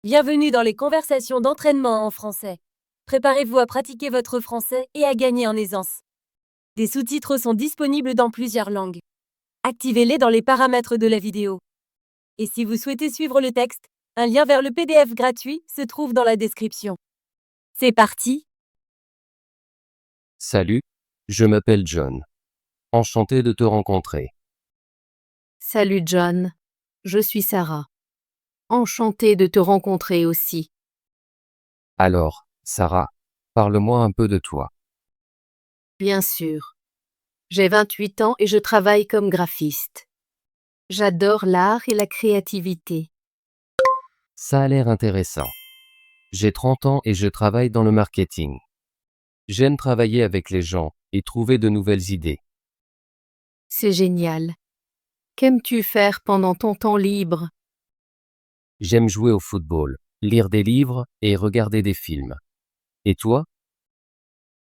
Bienvenue dans les conversations d'entraînement en français. Préparez-vous à pratiquer votre français et à gagner en aisance. Des sous-titres sont disponibles dans plusieurs langues. Activez-les dans les paramètres de la vidéo. Et si vous souhaitez suivre le texte, un lien vers le PDF gratuit se trouve dans la description. C'est parti! Salut, je m'appelle John. Enchanté de te rencontrer. Salut John, je suis Sarah. Enchantée de te rencontrer aussi. Alors, Sarah, parle-moi un peu de toi. Bien sûr. J'ai 28 ans et je travaille comme graphiste. J'adore l'art et la créativité. Ça a l'air intéressant. J'ai 30 ans et je travaille dans le marketing. J'aime travailler avec les gens et trouver de nouvelles idées. C'est génial. Qu'aimes-tu faire pendant ton temps libre? J'aime jouer au football, lire des livres et regarder des films. Et toi?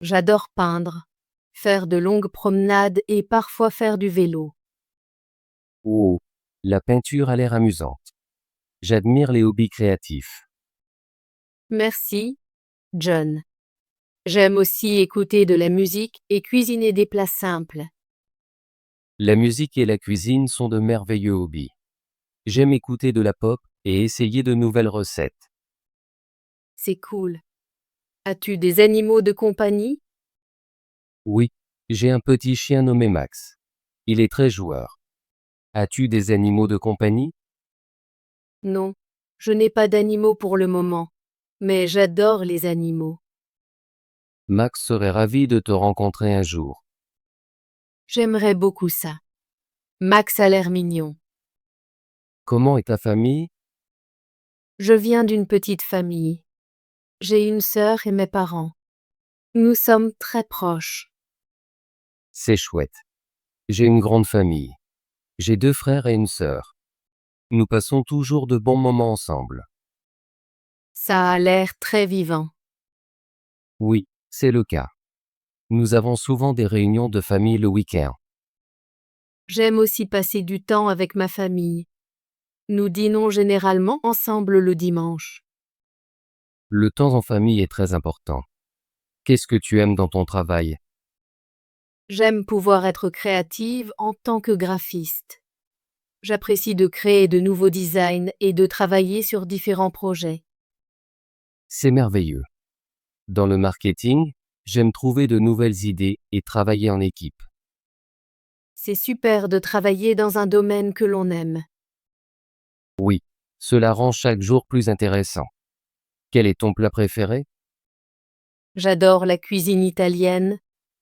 J'adore peindre, faire de longues promenades et parfois faire du vélo. Oh, la peinture a l'air amusante. J'admire les hobbies créatifs. Merci, John. J'aime aussi écouter de la musique et cuisiner des plats simples. La musique et la cuisine sont de merveilleux hobbies. J'aime écouter de la pop et essayer de nouvelles recettes. C'est cool. As-tu des animaux de compagnie? Oui, j'ai un petit chien nommé Max. Il est très joueur. As-tu des animaux de compagnie? Non, je n'ai pas d'animaux pour le moment, mais j'adore les animaux. Max serait ravi de te rencontrer un jour. J'aimerais beaucoup ça. Max a l'air mignon. Comment est ta famille? Je viens d'une petite famille. J'ai une sœur et mes parents. Nous sommes très proches. C'est chouette. J'ai une grande famille. J'ai 2 frères et une sœur. Nous passons toujours de bons moments ensemble. Ça a l'air très vivant. Oui, c'est le cas. Nous avons souvent des réunions de famille le week-end. J'aime aussi passer du temps avec ma famille. Nous dînons généralement ensemble le dimanche. Le temps en famille est très important. Qu'est-ce que tu aimes dans ton travail? J'aime pouvoir être créative en tant que graphiste. J'apprécie de créer de nouveaux designs et de travailler sur différents projets. C'est merveilleux. Dans le marketing, j'aime trouver de nouvelles idées et travailler en équipe. C'est super de travailler dans un domaine que l'on aime. Oui, cela rend chaque jour plus intéressant. Quel est ton plat préféré? J'adore la cuisine italienne,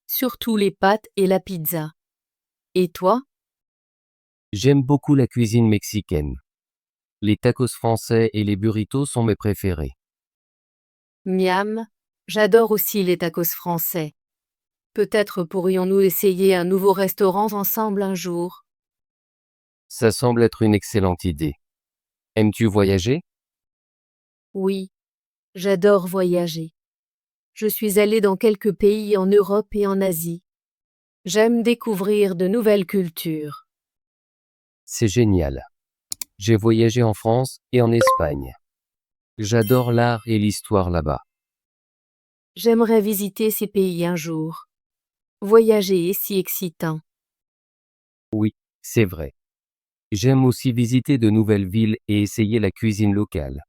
surtout les pâtes et la pizza. Et toi? J'aime beaucoup la cuisine mexicaine. Les tacos français et les burritos sont mes préférés. Miam, j'adore aussi les tacos français. Peut-être pourrions-nous essayer un nouveau restaurant ensemble un jour. Ça semble être une excellente idée. Aimes-tu voyager? Oui, j'adore voyager. Je suis allée dans quelques pays en Europe et en Asie. J'aime découvrir de nouvelles cultures. C'est génial. J'ai voyagé en France et en Espagne. J'adore l'art et l'histoire là-bas. J'aimerais visiter ces pays un jour. Voyager est si excitant. Oui, c'est vrai. J'aime aussi visiter de nouvelles villes et essayer la cuisine locale.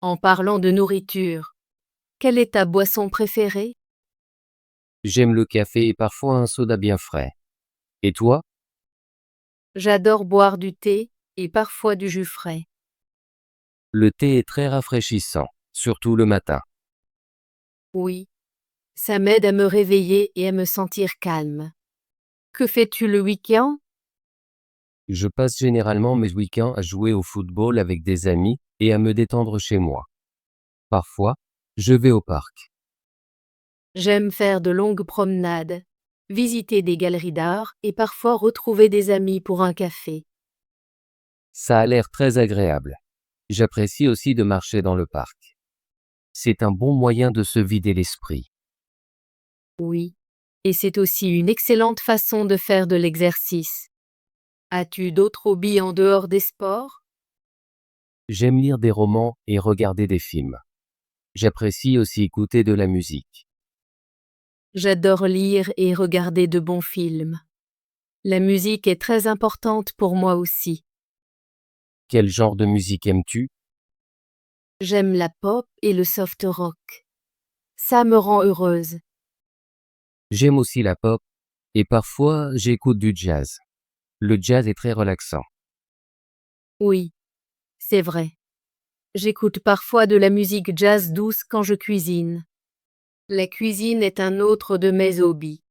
En parlant de nourriture, quelle est ta boisson préférée? J'aime le café et parfois un soda bien frais. Et toi? J'adore boire du thé et parfois du jus frais. Le thé est très rafraîchissant, surtout le matin. Oui, ça m'aide à me réveiller et à me sentir calme. Que fais-tu le week-end? Je passe généralement mes week-ends à jouer au football avec des amis et à me détendre chez moi. Parfois, je vais au parc. J'aime faire de longues promenades, visiter des galeries d'art et parfois retrouver des amis pour un café. Ça a l'air très agréable. J'apprécie aussi de marcher dans le parc. C'est un bon moyen de se vider l'esprit. Oui, et c'est aussi une excellente façon de faire de l'exercice. As-tu d'autres hobbies en dehors des sports? J'aime lire des romans et regarder des films. J'apprécie aussi écouter de la musique. J'adore lire et regarder de bons films. La musique est très importante pour moi aussi. Quel genre de musique aimes-tu? J'aime la pop et le soft rock. Ça me rend heureuse. J'aime aussi la pop, et parfois j'écoute du jazz. Le jazz est très relaxant. Oui, c'est vrai. J'écoute parfois de la musique jazz douce quand je cuisine. La cuisine est un autre de mes hobbies.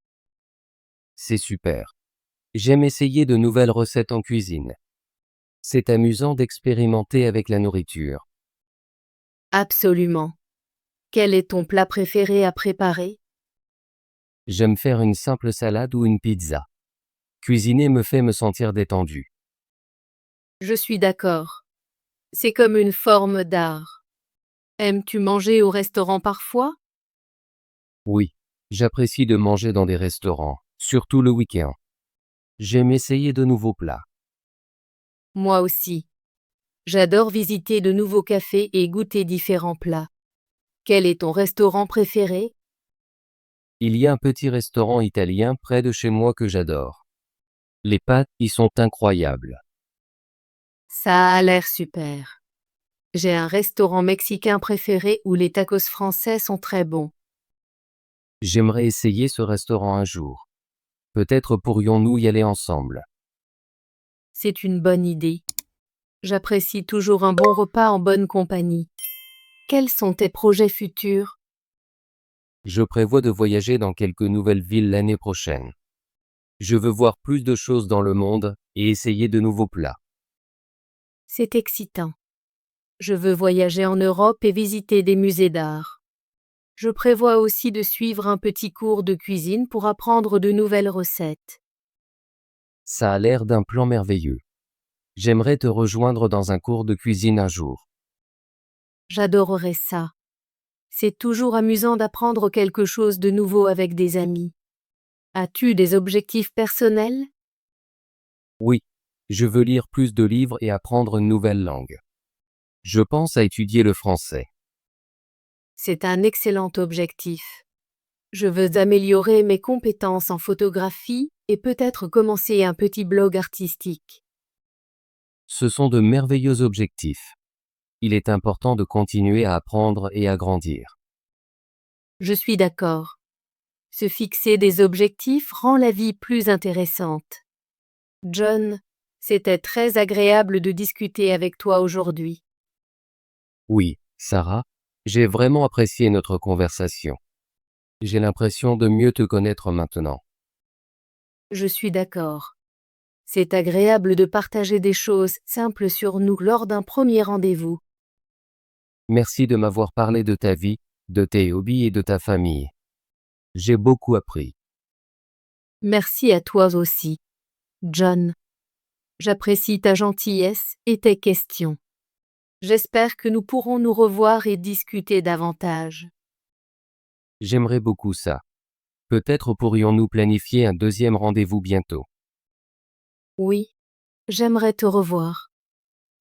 C'est super. J'aime essayer de nouvelles recettes en cuisine. C'est amusant d'expérimenter avec la nourriture. Absolument. Quel est ton plat préféré à préparer? J'aime faire une simple salade ou une pizza. Cuisiner me fait me sentir détendu. Je suis d'accord. C'est comme une forme d'art. Aimes-tu manger au restaurant parfois? Oui, j'apprécie de manger dans des restaurants, surtout le week-end. J'aime essayer de nouveaux plats. Moi aussi. J'adore visiter de nouveaux cafés et goûter différents plats. Quel est ton restaurant préféré? Il y a un petit restaurant italien près de chez moi que j'adore. Les pâtes y sont incroyables. Ça a l'air super. J'ai un restaurant mexicain préféré où les tacos français sont très bons. J'aimerais essayer ce restaurant un jour. Peut-être pourrions-nous y aller ensemble. C'est une bonne idée. J'apprécie toujours un bon repas en bonne compagnie. Quels sont tes projets futurs? Je prévois de voyager dans quelques nouvelles villes l'année prochaine. Je veux voir plus de choses dans le monde et essayer de nouveaux plats. C'est excitant. Je veux voyager en Europe et visiter des musées d'art. Je prévois aussi de suivre un petit cours de cuisine pour apprendre de nouvelles recettes. Ça a l'air d'un plan merveilleux. J'aimerais te rejoindre dans un cours de cuisine un jour. J'adorerais ça. C'est toujours amusant d'apprendre quelque chose de nouveau avec des amis. As-tu des objectifs personnels? Oui, je veux lire plus de livres et apprendre une nouvelle langue. Je pense à étudier le français. C'est un excellent objectif. Je veux améliorer mes compétences en photographie et peut-être commencer un petit blog artistique. Ce sont de merveilleux objectifs. Il est important de continuer à apprendre et à grandir. Je suis d'accord. Se fixer des objectifs rend la vie plus intéressante. John, c'était très agréable de discuter avec toi aujourd'hui. Oui, Sarah, j'ai vraiment apprécié notre conversation. J'ai l'impression de mieux te connaître maintenant. Je suis d'accord. C'est agréable de partager des choses simples sur nous lors d'un premier rendez-vous. Merci de m'avoir parlé de ta vie, de tes hobbies et de ta famille. J'ai beaucoup appris. Merci à toi aussi, John. J'apprécie ta gentillesse et tes questions. J'espère que nous pourrons nous revoir et discuter davantage. J'aimerais beaucoup ça. Peut-être pourrions-nous planifier un deuxième rendez-vous bientôt. Oui, j'aimerais te revoir.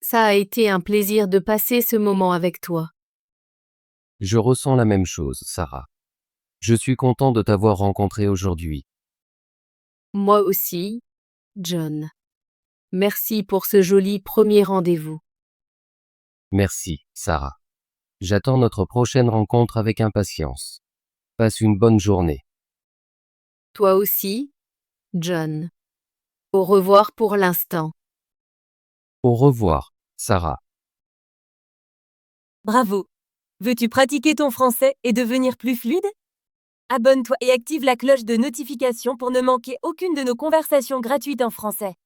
Ça a été un plaisir de passer ce moment avec toi. Je ressens la même chose, Sarah. Je suis content de t'avoir rencontré aujourd'hui. Moi aussi, John. Merci pour ce joli premier rendez-vous. Merci, Sarah. J'attends notre prochaine rencontre avec impatience. Passe une bonne journée. Toi aussi, John. Au revoir pour l'instant. Au revoir, Sarah. Bravo! Veux-tu pratiquer ton français et devenir plus fluide? Abonne-toi et active la cloche de notification pour ne manquer aucune de nos conversations gratuites en français.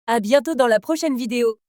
À bientôt dans la prochaine vidéo!